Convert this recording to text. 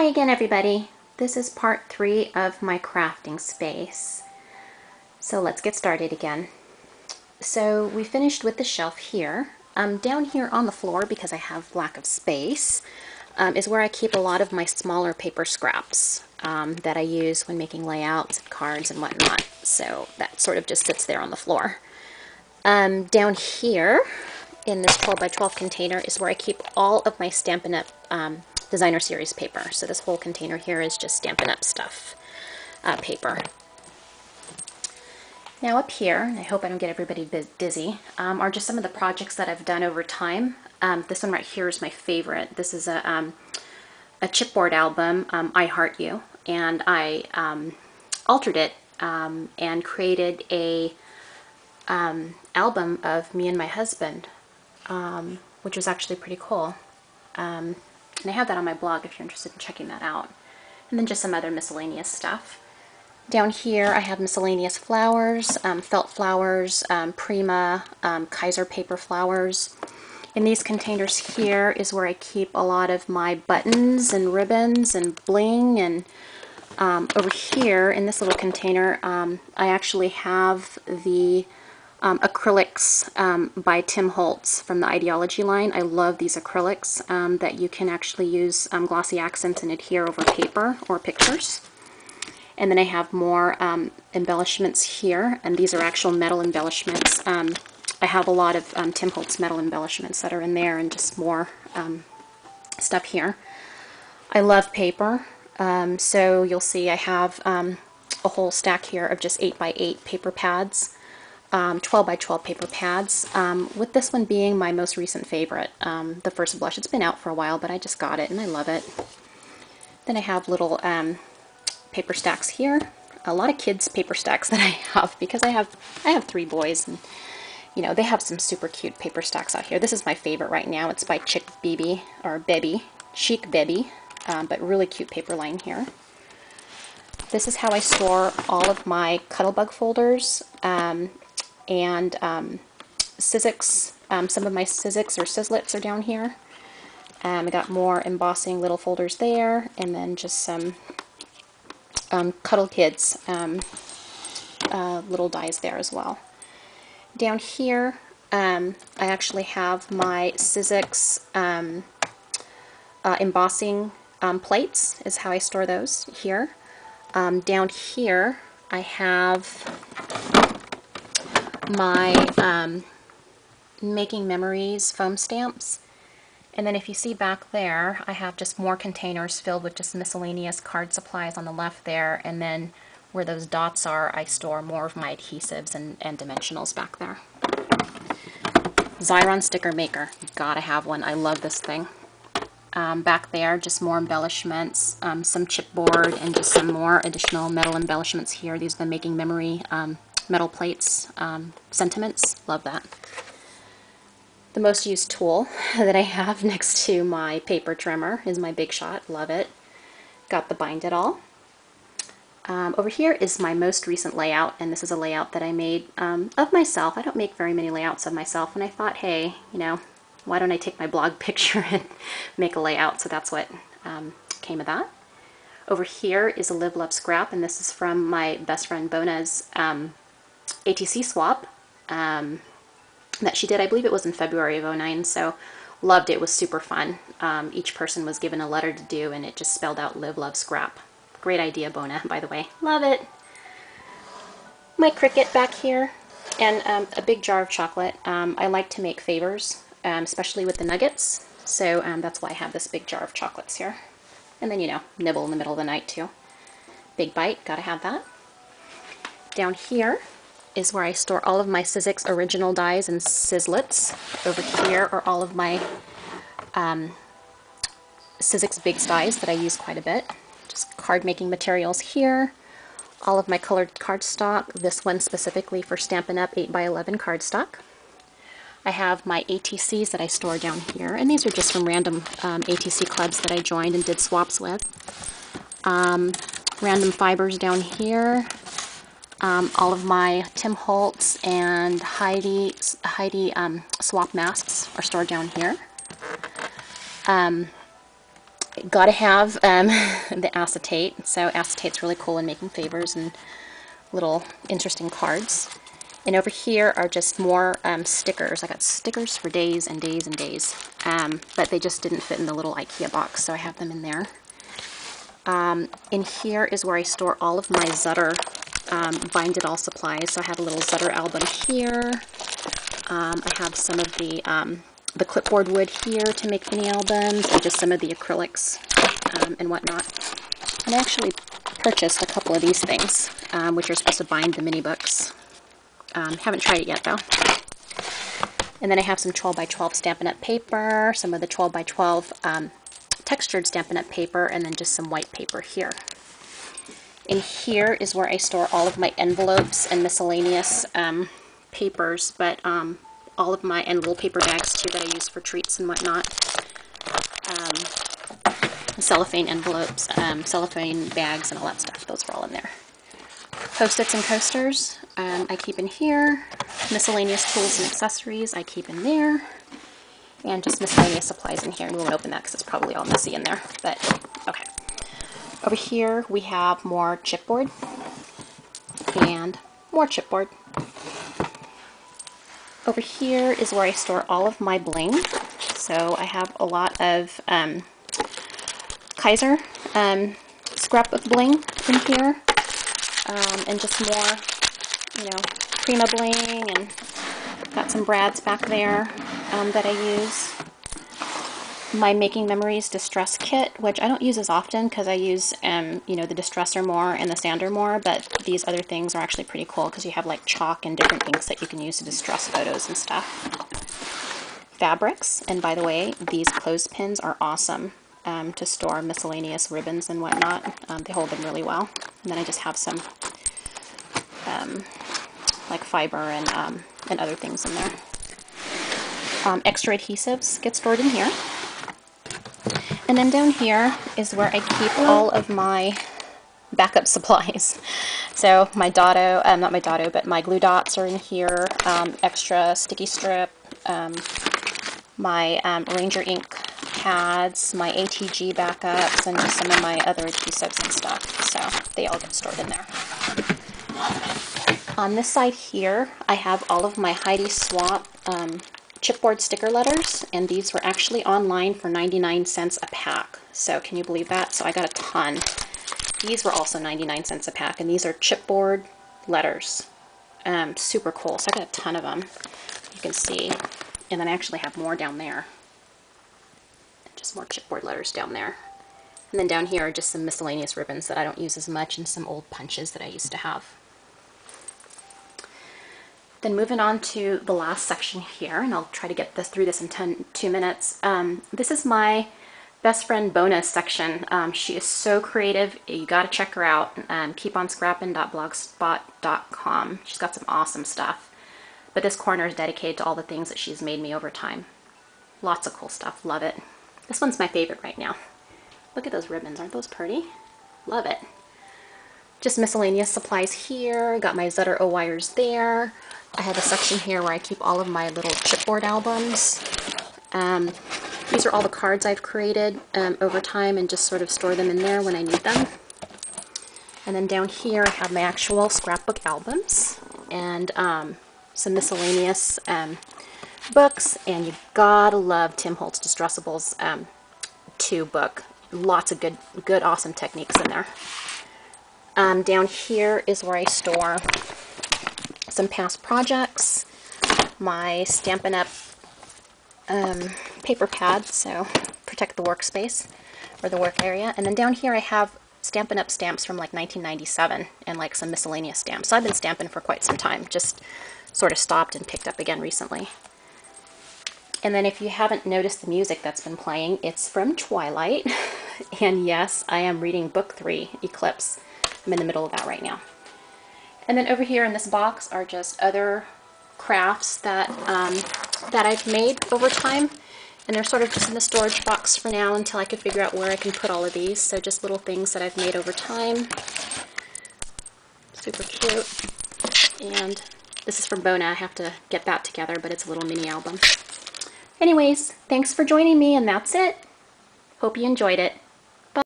Hi again, everybody. This is part 3 of my crafting space. So let's get started again. So we finished with the shelf here. Down here on the floor, because I have lack of space, is where I keep a lot of my smaller paper scraps that I use when making layouts and cards and whatnot. So that sort of just sits there on the floor. Down here in this 12 by 12 container is where I keep all of my Stampin' Up! Designer Series paper. So this whole container here is just Stampin' Up! Stuff paper. Now up here, and I hope I don't get everybody dizzy, are just some of the projects that I've done over time. This one right here is my favorite. This is a chipboard album, I Heart You, and I altered it and created a album of me and my husband, which was actually pretty cool. And I have that on my blog if you're interested in checking that out. And then just some other miscellaneous stuff. Down here I have miscellaneous flowers, felt flowers, Prima, Kaiser paper flowers. In these containers here is where I keep a lot of my buttons and ribbons and bling. And over here in this little container I actually have the acrylics by Tim Holtz from the Ideology line. I love these acrylics that you can actually use glossy accents and adhere over paper or pictures. And then I have more embellishments here, and these are actual metal embellishments. I have a lot of Tim Holtz metal embellishments that are in there, and just more stuff here. I love paper, so you'll see I have a whole stack here of just 8 by 8 paper pads. 12 by 12 paper pads, with this one being my most recent favorite, the First Blush. It's been out for a while, but I just got it and I love it. Then I have little paper stacks here. A lot of kids' paper stacks that I have because I have 3 boys, and you know they have some super cute paper stacks out here. This is my favorite right now. It's by Chic Baby or Baby, Chic Baby, but really cute paper line here. This is how I store all of my Cuttlebug folders. And Sizzix, some of my Sizzix or Sizzlets are down here. I got more embossing little folders there, and then just some Cuddle Kids little dies there as well. Down here, I actually have my Sizzix embossing plates, is how I store those here. Down here, I have my Making Memories foam stamps, and then if you see back there I have just more containers filled with just miscellaneous card supplies on the left there, and then where those dots are I store more of my adhesives and dimensionals back there. Xyron sticker maker, gotta have one. I love this thing. Back there just more embellishments, some chipboard, and just some more additional metal embellishments here. These are the Making Memory metal plates, sentiments, love that. The most used tool that I have next to my paper trimmer is my Big Shot, love it. Got the Bind It All. Over here is my most recent layout, and this is a layout that I made of myself. I don't make very many layouts of myself, and I thought, hey, you know, why don't I take my blog picture and make a layout? So that's what came of that. Over here is a Live Love Scrap, and this is from my best friend Bona's ATC swap that she did. I believe it was in February of '09, so loved it. It was super fun. Each person was given a letter to do, and it just spelled out Live Love Scrap. Great idea, Bona, by the way. Love it. My Cricut back here, and a big jar of chocolate. I like to make favors, especially with the nuggets, so that's why I have this big jar of chocolates here. And then, you know, nibble in the middle of the night too. Big bite, gotta have that. Down here is where I store all of my Sizzix original dies and Sizzlets. Over here are all of my Sizzix Bigs dies that I use quite a bit. Just card making materials here. All of my colored cardstock, this one specifically for Stampin' Up! 8 by 11 cardstock. I have my ATCs that I store down here, and these are just from random ATC clubs that I joined and did swaps with. Random fibers down here. All of my Tim Holtz and Heidi swap masks are stored down here. Gotta have the acetate. So acetate's really cool in making favors and little interesting cards. And over here are just more stickers. I got stickers for days and days and days, but they just didn't fit in the little IKEA box, so I have them in there. In here is where I store all of my Zutter Bind It All supplies. So I have a little Zutter album here. I have some of the clipboard wood here to make mini albums, and just some of the acrylics and whatnot. And I actually purchased a couple of these things, which are supposed to bind the mini books. Haven't tried it yet though. And then I have some 12 by 12 Stampin' Up! Paper, some of the 12 by 12 textured Stampin' Up! Paper, and then just some white paper here. In here is where I store all of my envelopes and miscellaneous papers, but all of my envelope paper bags too that I use for treats and whatnot. Cellophane envelopes, cellophane bags, and all that stuff. Those are all in there. Post-its and coasters I keep in here. Miscellaneous tools and accessories I keep in there. And just miscellaneous supplies in here. And we won't open that because it's probably all messy in there. But, okay. Over here we have more chipboard. And more chipboard. Over here is where I store all of my bling. So I have a lot of Kaiser scrap of bling in here. And just more, you know, Prima bling, and got some Brads back there that I use. My Making Memories Distress Kit, which I don't use as often because I use, you know, the distresser more and the sander more, but these other things are actually pretty cool because you have like chalk and different things that you can use to distress photos and stuff. Fabrics, and by the way, these clothespins are awesome to store miscellaneous ribbons and whatnot. They hold them really well. And then I just have some like fiber and other things in there. Extra adhesives get stored in here. And then down here is where I keep all of my backup supplies. So my Dotto, not my Dotto, but my glue dots are in here. Extra sticky strip, my Ranger ink pads, my ATG backups, and just some of my other adhesives and stuff. So they all get stored in there. On this side here, I have all of my Heidi Swapp chipboard sticker letters, and these were actually online for 99 cents a pack. So can you believe that? So I got a ton. These were also 99 cents a pack, and these are chipboard letters. Super cool. So I got a ton of them. You can see. And then I actually have more down there. Just more chipboard letters down there. And then down here are just some miscellaneous ribbons that I don't use as much, and some old punches that I used to have. Then moving on to the last section here, and I'll try to get through this in 2 minutes. This is my best friend Bona's section. She is so creative. You gotta check her out. keeponscrappin.blogspot.com. She's got some awesome stuff. But this corner is dedicated to all the things that she's made me over time. Lots of cool stuff. Love it. This one's my favorite right now. Look at those ribbons. Aren't those pretty? Love it. Just miscellaneous supplies here. Got my Zutter O-wires there. I have a section here where I keep all of my little chipboard albums. These are all the cards I've created over time, and just sort of store them in there when I need them. And then down here I have my actual scrapbook albums, and some miscellaneous books, and you gotta love Tim Holtz Distressables 2 book. Lots of good awesome techniques in there. Down here is where I store some past projects, my Stampin' Up! Paper pad, so protect the workspace or the work area. And then down here I have Stampin' Up! Stamps from like 1997 and like some miscellaneous stamps. So I've been stamping for quite some time, just sort of stopped and picked up again recently. And then if you haven't noticed the music that's been playing, it's from Twilight. And yes, I am reading book 3, Eclipse. I'm in the middle of that right now. And then over here in this box are just other crafts that that I've made over time, and they're sort of just in the storage box for now until I can figure out where I can put all of these. So just little things that I've made over time. Super cute. And this is from Bona. I have to get that together, but it's a little mini album. Anyways, thanks for joining me, and that's it. Hope you enjoyed it.